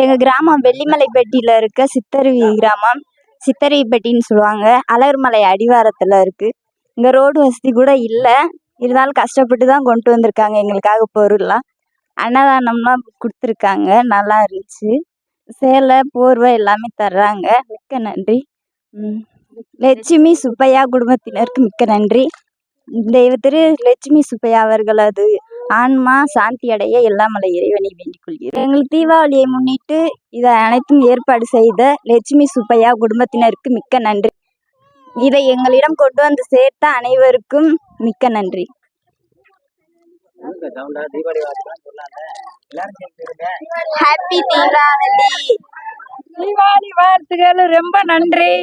எங்கள் கிராமம் வெள்ளிமலைப்பட்டியில் இருக்க சித்தருவி கிராமம். சித்தருவிப்பட்டின்னு சொல்லுவாங்க. அழகர்மலை அடிவாரத்தில் இருக்குது. இங்கே ரோடு வசதி கூட இல்லை. இருந்தாலும் கஷ்டப்பட்டு தான் கொண்டு வந்திருக்காங்க எங்களுக்காக பொருள்லாம். அன்னதானம்லாம் கொடுத்துருக்காங்க, நல்லா இருந்துச்சு. சேலை போர்வை எல்லாமே தர்றாங்க. மிக்க நன்றி. லட்சுமி சுப்பையா குடும்பத்தினருக்கு மிக்க நன்றி. தெய்வ திரு லட்சுமி சுப்பையா அவர்களது ஆன்மா சாந்தி அடைய எல்லாமலை இறைவனை வேண்டிக் கொள்கிறேன். எங்களுக்கு தீபாவளியை முன்னிட்டு இதை அனைத்தும் ஏற்பாடு செய்த லட்சுமி சுப்பையா குடும்பத்தினருக்கு மிக்க நன்றி. இதை எங்களிடம் கொண்டு வந்து சேர்த்த அனைவருக்கும் மிக்க நன்றி. ஹாப்பி தீபாவளி. தீபாவளி வாழ்த்துக்கள். ரொம்ப நன்றி.